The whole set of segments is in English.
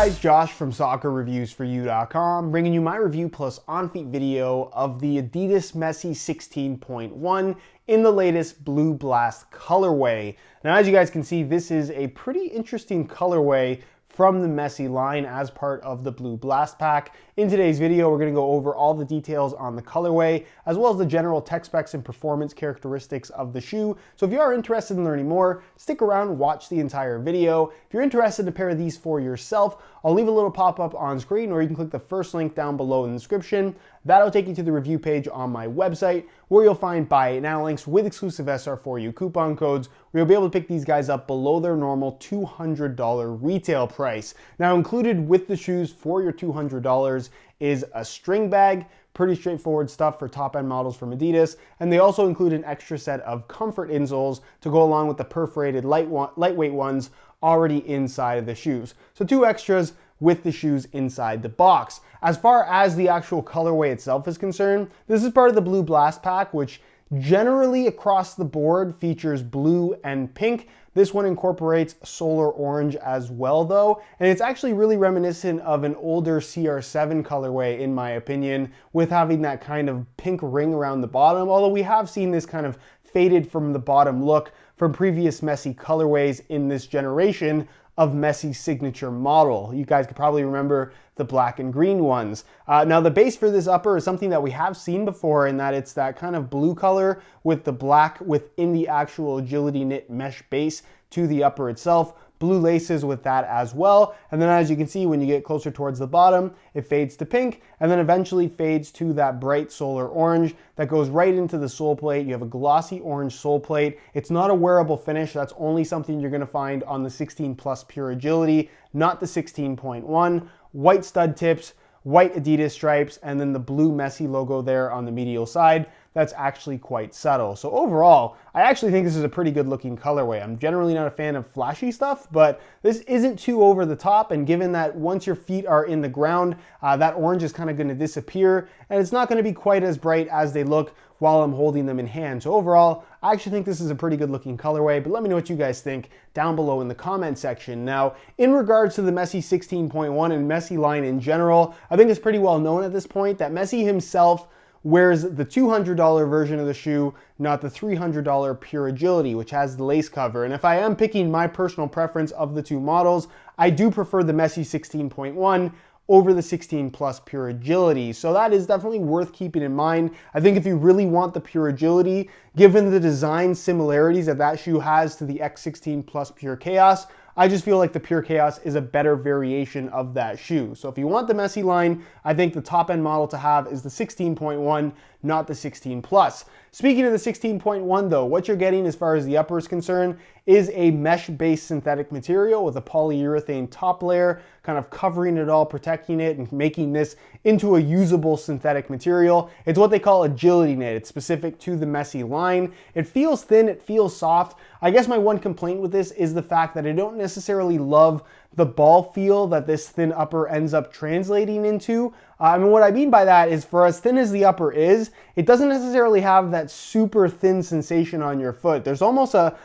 guys, Josh from soccerreviewsforyou.com, bringing you my review plus on-feet video of the Adidas Messi 16.1 in the latest Blue Blast colorway. Now, as you guys can see, this is a pretty interesting colorway from the Messi line as part of the Blue Blast pack. In today's video, we're going to go over all the details on the colorway, as well as the general tech specs and performance characteristics of the shoe. So if you are interested in learning more, stick around, watch the entire video. If you're interested in a pair of these for yourself, I'll leave a little pop-up on screen, or you can click the first link down below in the description. That'll take you to the review page on my website, where you'll find buy it now links with exclusive SR4U coupon codes, where you'll be able to pick these guys up below their normal $200 retail price. Now, included with the shoes for your $200 is a string bag, pretty straightforward stuff for top-end models from Adidas, and they also include an extra set of comfort insoles to go along with the perforated lightweight ones already inside of the shoes. So 2 extras with the shoes inside the box. As far as the actual colorway itself is concerned, this is part of the Blue Blast pack, which generally across the board features blue and pink. This one incorporates solar orange as well though, and it's actually really reminiscent of an older CR7 colorway in my opinion, with having that kind of pink ring around the bottom, although we have seen this kind of faded from the bottom look from previous Messi colorways in this generation of Messi's signature model. You guys could probably remember the black and green ones. Now the base for this upper is something that we have seen before, in that it's that kind of blue color with the black within the actual agility knit mesh base to the upper itself. Blue laces with that as well. And then as you can see, when you get closer towards the bottom, it fades to pink and then eventually fades to that bright solar orange that goes right into the sole plate. You have a glossy orange sole plate. It's not a wearable finish. That's only something you're gonna find on the 16 Plus Pure Agility, not the 16.1. White stud tips, white Adidas stripes, and then the blue Messi logo there on the medial side. That's actually quite subtle. So overall, I actually think this is a pretty good looking colorway. I'm generally not a fan of flashy stuff, but this isn't too over the top, and given that once your feet are in the ground, that orange is kind of gonna disappear, and it's not gonna be quite as bright as they look while I'm holding them in hand. So overall, I actually think this is a pretty good looking colorway, but let me know what you guys think down below in the comment section. Now, in regards to the Messi 16.1 and Messi line in general, I think it's pretty well known at this point that Messi himself wears the $200 version of the shoe, not the $300 Pure Agility, which has the lace cover. And if I am picking my personal preference of the two models, I do prefer the Messi 16.1 over the 16 Plus Pure Agility. So that is definitely worth keeping in mind. I think if you really want the Pure Agility, given the design similarities that that shoe has to the X16 Plus Pure Chaos, I just feel like the Pure Chaos is a better variation of that shoe. So if you want the Messi line, I think the top end model to have is the 16.1, not the 16 Plus. Speaking of the 16.1 though, what you're getting as far as the upper is concerned is a mesh-based synthetic material with a polyurethane top layer, kind of covering it all, protecting it, and making this into a usable synthetic material. It's what they call agility knit. It's specific to the Messi line. It feels thin, it feels soft. I guess my one complaint with this is the fact that I don't necessarily love the ball feel that this thin upper ends up translating into. What I mean by that is, for as thin as the upper is, it doesn't necessarily have that super thin sensation on your foot. There's almost a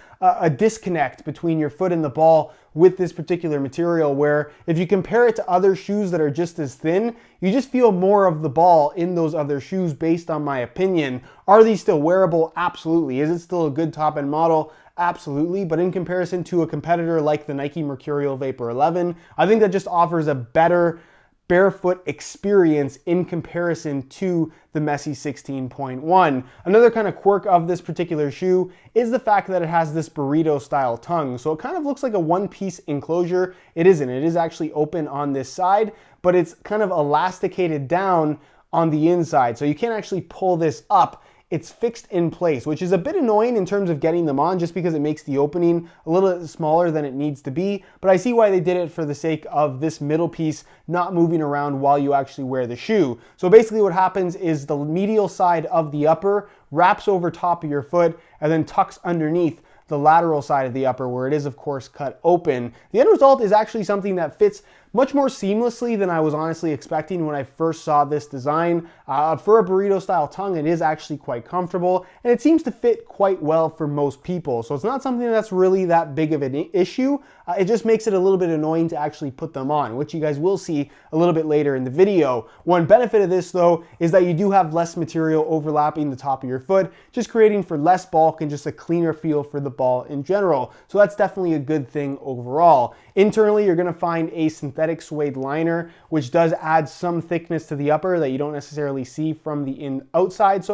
disconnect between your foot and the ball with this particular material, where if you compare it to other shoes that are just as thin, you just feel more of the ball in those other shoes based on my opinion. Are these still wearable? Absolutely. Is it still a good top-end model? Absolutely, but in comparison to a competitor like the Nike Mercurial Vapor 11, I think that just offers a better barefoot experience in comparison to the Messi 16.1. Another kind of quirk of this particular shoe is the fact that it has this burrito style tongue. So it kind of looks like a one-piece enclosure. It isn't. It is actually open on this side, but it's kind of elasticated down on the inside. So you can't actually pull this up. It's fixed in place, which is a bit annoying in terms of getting them on, just because it makes the opening a little bit smaller than it needs to be. But I see why they did it, for the sake of this middle piece not moving around while you actually wear the shoe. So basically what happens is the medial side of the upper wraps over top of your foot and then tucks underneath the lateral side of the upper, where it is of course cut open. The end result is actually something that fits much more seamlessly than I was honestly expecting when I first saw this design. For a burrito style tongue, it is actually quite comfortable, and it seems to fit quite well for most people. So it's not something that's really that big of an issue. It just makes it a little bit annoying to actually put them on, which you guys will see a little bit later in the video. One benefit of this though is that you do have less material overlapping the top of your foot, just creating for less bulk and just a cleaner feel for the ball in general. So that's definitely a good thing overall. Internally, you're going to find a synthetic suede liner, which does add some thickness to the upper that you don't necessarily see from the outside,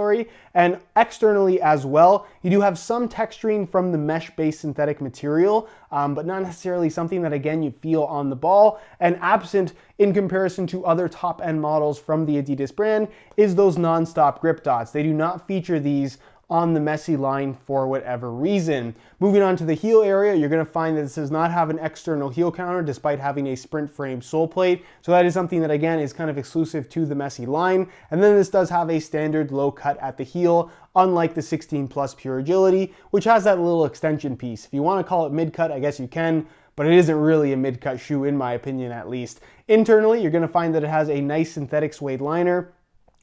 and externally as well, you do have some texturing from the mesh-based synthetic material, but not necessarily something that, again, you feel on the ball. And absent in comparison to other top-end models from the Adidas brand is those non-stop grip dots. They do not feature these on the Messi line for whatever reason. Moving on to the heel area, you're going to find that this does not have an external heel counter despite having a sprint frame sole plate. So that is something that, again, is kind of exclusive to the Messi line. And then this does have a standard low cut at the heel, unlike the 16 Plus Pure Agility, which has that little extension piece. If you want to call it mid-cut, I guess you can, but it isn't really a mid-cut shoe in my opinion at least. Internally, you're going to find that it has a nice synthetic suede liner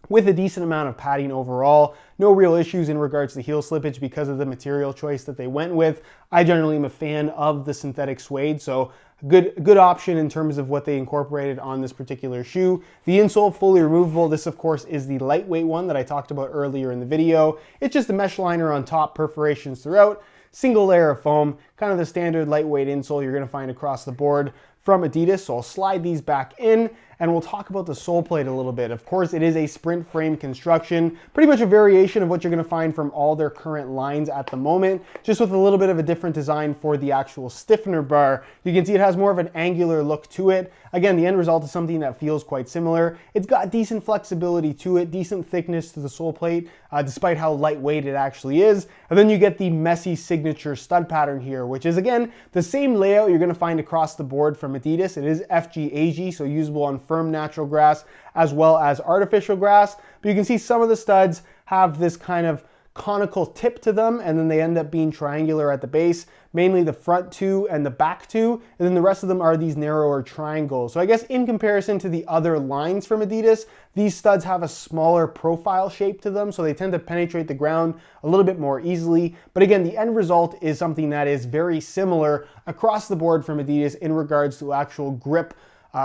with a decent amount of padding overall. No real issues in regards to heel slippage because of the material choice that they went with. I generally am a fan of the synthetic suede, so good option in terms of what they incorporated on this particular shoe. The insole fully removable. This of course is the lightweight one that I talked about earlier in the video. It's just a mesh liner on top, perforations throughout, single layer of foam, kind of the standard lightweight insole you're going to find across the board from Adidas. So I'll slide these back in and we'll talk about the sole plate a little bit. Of course, it is a sprint frame construction, pretty much a variation of what you're going to find from all their current lines at the moment, just with a little bit of a different design for the actual stiffener bar. You can see it has more of an angular look to it. Again, the end result is something that feels quite similar. It's got decent flexibility to it, decent thickness to the sole plate, despite how lightweight it actually is. And then you get the Messi signature stud pattern here, which is, again, the same layout you're going to find across the board from Adidas. It is FG-AG, so usable on firm natural grass as well as artificial grass. But you can see some of the studs have this kind of conical tip to them, and then they end up being triangular at the base, mainly the front two and the back two, and then the rest of them are these narrower triangles. So I guess in comparison to the other lines from Adidas, these studs have a smaller profile shape to them, so they tend to penetrate the ground a little bit more easily. But again, the end result is something that is very similar across the board from Adidas in regards to actual grip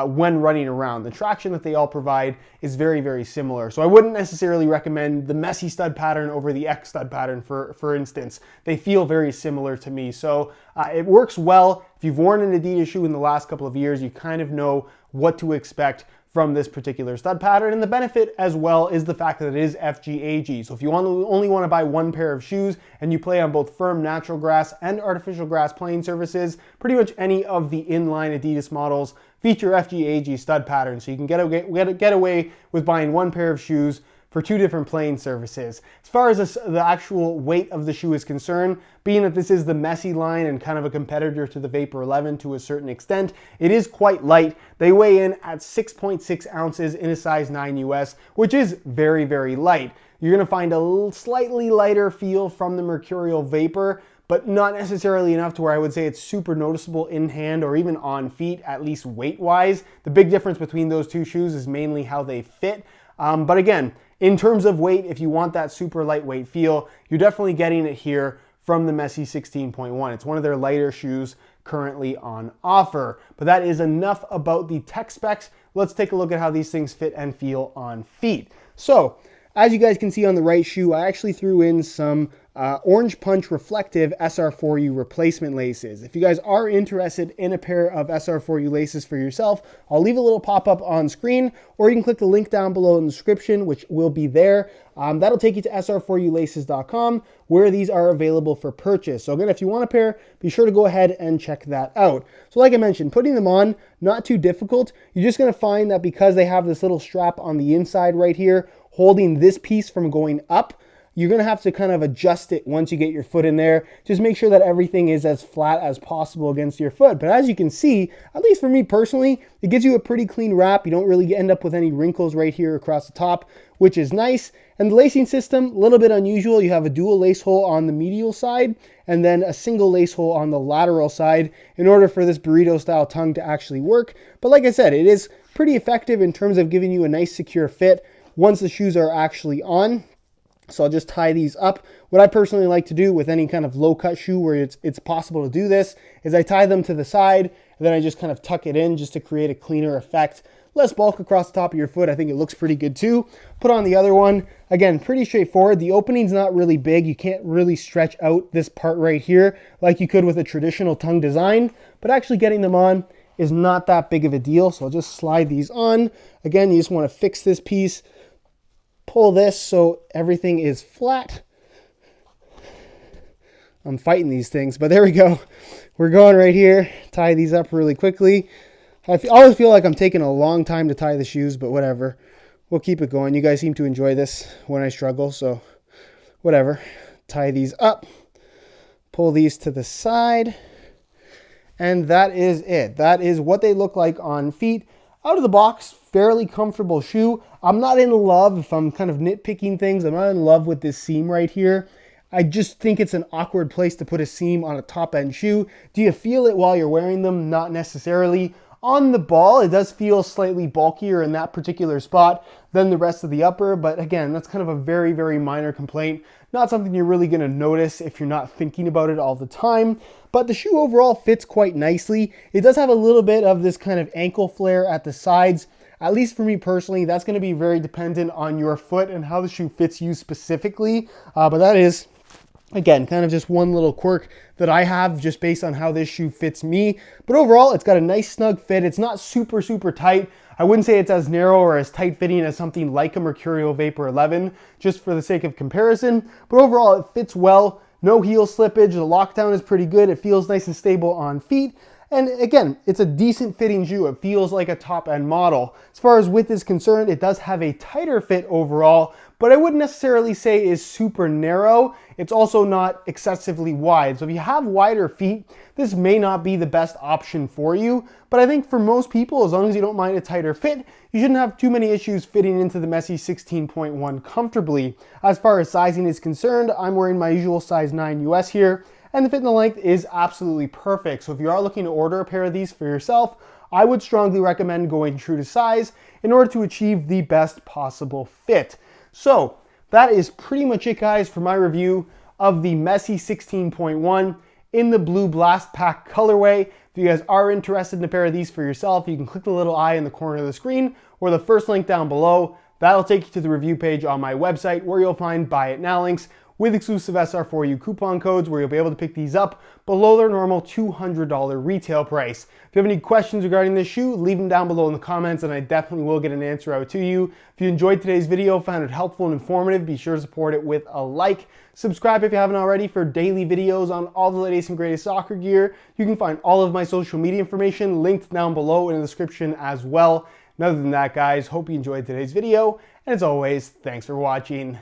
when running around. The traction that they all provide is very, very similar. So I wouldn't necessarily recommend the Messi stud pattern over the X stud pattern, for instance. They feel very similar to me. So it works well. If you've worn an Adidas shoe in the last couple of years, you kind of know what to expect from this particular stud pattern. And the benefit as well is the fact that it is FG-AG. So if you only want to buy one pair of shoes and you play on both firm natural grass and artificial grass playing surfaces, pretty much any of the inline Adidas models feature FG-AG stud patterns. So you can get away with buying one pair of shoes for two different playing surfaces. As far as the actual weight of the shoe is concerned, being that this is the Messi line and kind of a competitor to the Vapor 11 to a certain extent, it is quite light. They weigh in at 6.6 ounces in a size 9 US, which is very, very light. You're gonna find a slightly lighter feel from the Mercurial Vapor, but not necessarily enough to where I would say it's super noticeable in hand or even on feet, at least weight-wise. The big difference between those two shoes is mainly how they fit. But again, in terms of weight, if you want that super lightweight feel, you're definitely getting it here from the Messi 16.1. It's one of their lighter shoes currently on offer. But that is enough about the tech specs. Let's take a look at how these things fit and feel on feet. So, as you guys can see on the right shoe, I actually threw in some Orange Punch reflective SR4U replacement laces. If you guys are interested in a pair of SR4U laces for yourself, I'll leave a little pop-up on screen, or you can click the link down below in the description, which will be there. That'll take you to sr4ulaces.com, where these are available for purchase. So again, if you want a pair, be sure to go ahead and check that out. So like I mentioned, putting them on, not too difficult. You're just gonna find that because they have this little strap on the inside right here, holding this piece from going up, you're gonna have to kind of adjust it once you get your foot in there. Just make sure that everything is as flat as possible against your foot. But as you can see, at least for me personally, it gives you a pretty clean wrap. You don't really end up with any wrinkles right here across the top, which is nice. And the lacing system, a little bit unusual. You have a dual lace hole on the medial side and then a single lace hole on the lateral side in order for this burrito style tongue to actually work. But like I said, it is pretty effective in terms of giving you a nice secure fit once the shoes are actually on. So I'll just tie these up. What I personally like to do with any kind of low cut shoe where it's possible to do this is I tie them to the side and then I just kind of tuck it in just to create a cleaner effect. Less bulk across the top of your foot. I think it looks pretty good too. Put on the other one. Again, pretty straightforward. The opening's not really big. You can't really stretch out this part right here like you could with a traditional tongue design, but actually getting them on is not that big of a deal. So I'll just slide these on. Again, you just want to fix this piece. Pull this so everything is flat. I'm fighting these things, but there we go. We're going right here. Tie these up really quickly. I always feel like I'm taking a long time to tie the shoes, but whatever. We'll keep it going. You guys seem to enjoy this when I struggle, so whatever. Tie these up. Pull these to the side. And that is it. That is what they look like on feet. Out of the box, fairly comfortable shoe. I'm not in love, if I'm kind of nitpicking things, I'm not in love with this seam right here. I just think it's an awkward place to put a seam on a top end shoe. Do you feel it while you're wearing them? Not necessarily. On the ball, it does feel slightly bulkier in that particular spot than the rest of the upper, but again, that's kind of a very, very minor complaint. Not something you're really gonna notice if you're not thinking about it all the time, but the shoe overall fits quite nicely. It does have a little bit of this kind of ankle flare at the sides. At least for me personally, that's gonna be very dependent on your foot and how the shoe fits you specifically, but that is, again, kind of just one little quirk that I have just based on how this shoe fits me. But overall, it's got a nice snug fit. It's not super, super tight. I wouldn't say it's as narrow or as tight fitting as something like a Mercurial Vapor 11, just for the sake of comparison. But overall, it fits well. No heel slippage. The lockdown is pretty good. It feels nice and stable on feet. And again, it's a decent fitting shoe. It feels like a top end model. As far as width is concerned, it does have a tighter fit overall, but I wouldn't necessarily say is super narrow. It's also not excessively wide. So if you have wider feet, this may not be the best option for you. But I think for most people, as long as you don't mind a tighter fit, you shouldn't have too many issues fitting into the Messi 16.1 comfortably. As far as sizing is concerned, I'm wearing my usual size 9 US here, and the fit and the length is absolutely perfect. So if you are looking to order a pair of these for yourself, I would strongly recommend going true to size in order to achieve the best possible fit. So that is pretty much it, guys, for my review of the Messi 16.1 in the Blue Blast Pack colorway. If you guys are interested in a pair of these for yourself, you can click the little eye in the corner of the screen or the first link down below. That'll take you to the review page on my website where you'll find Buy It Now links with exclusive SR4U coupon codes where you'll be able to pick these up below their normal $200 retail price. If you have any questions regarding this shoe, leave them down below in the comments and I definitely will get an answer out to you. If you enjoyed today's video, found it helpful and informative, be sure to support it with a like. Subscribe if you haven't already for daily videos on all the latest and greatest soccer gear. You can find all of my social media information linked down below in the description as well. And other than that, guys, hope you enjoyed today's video. And as always, thanks for watching.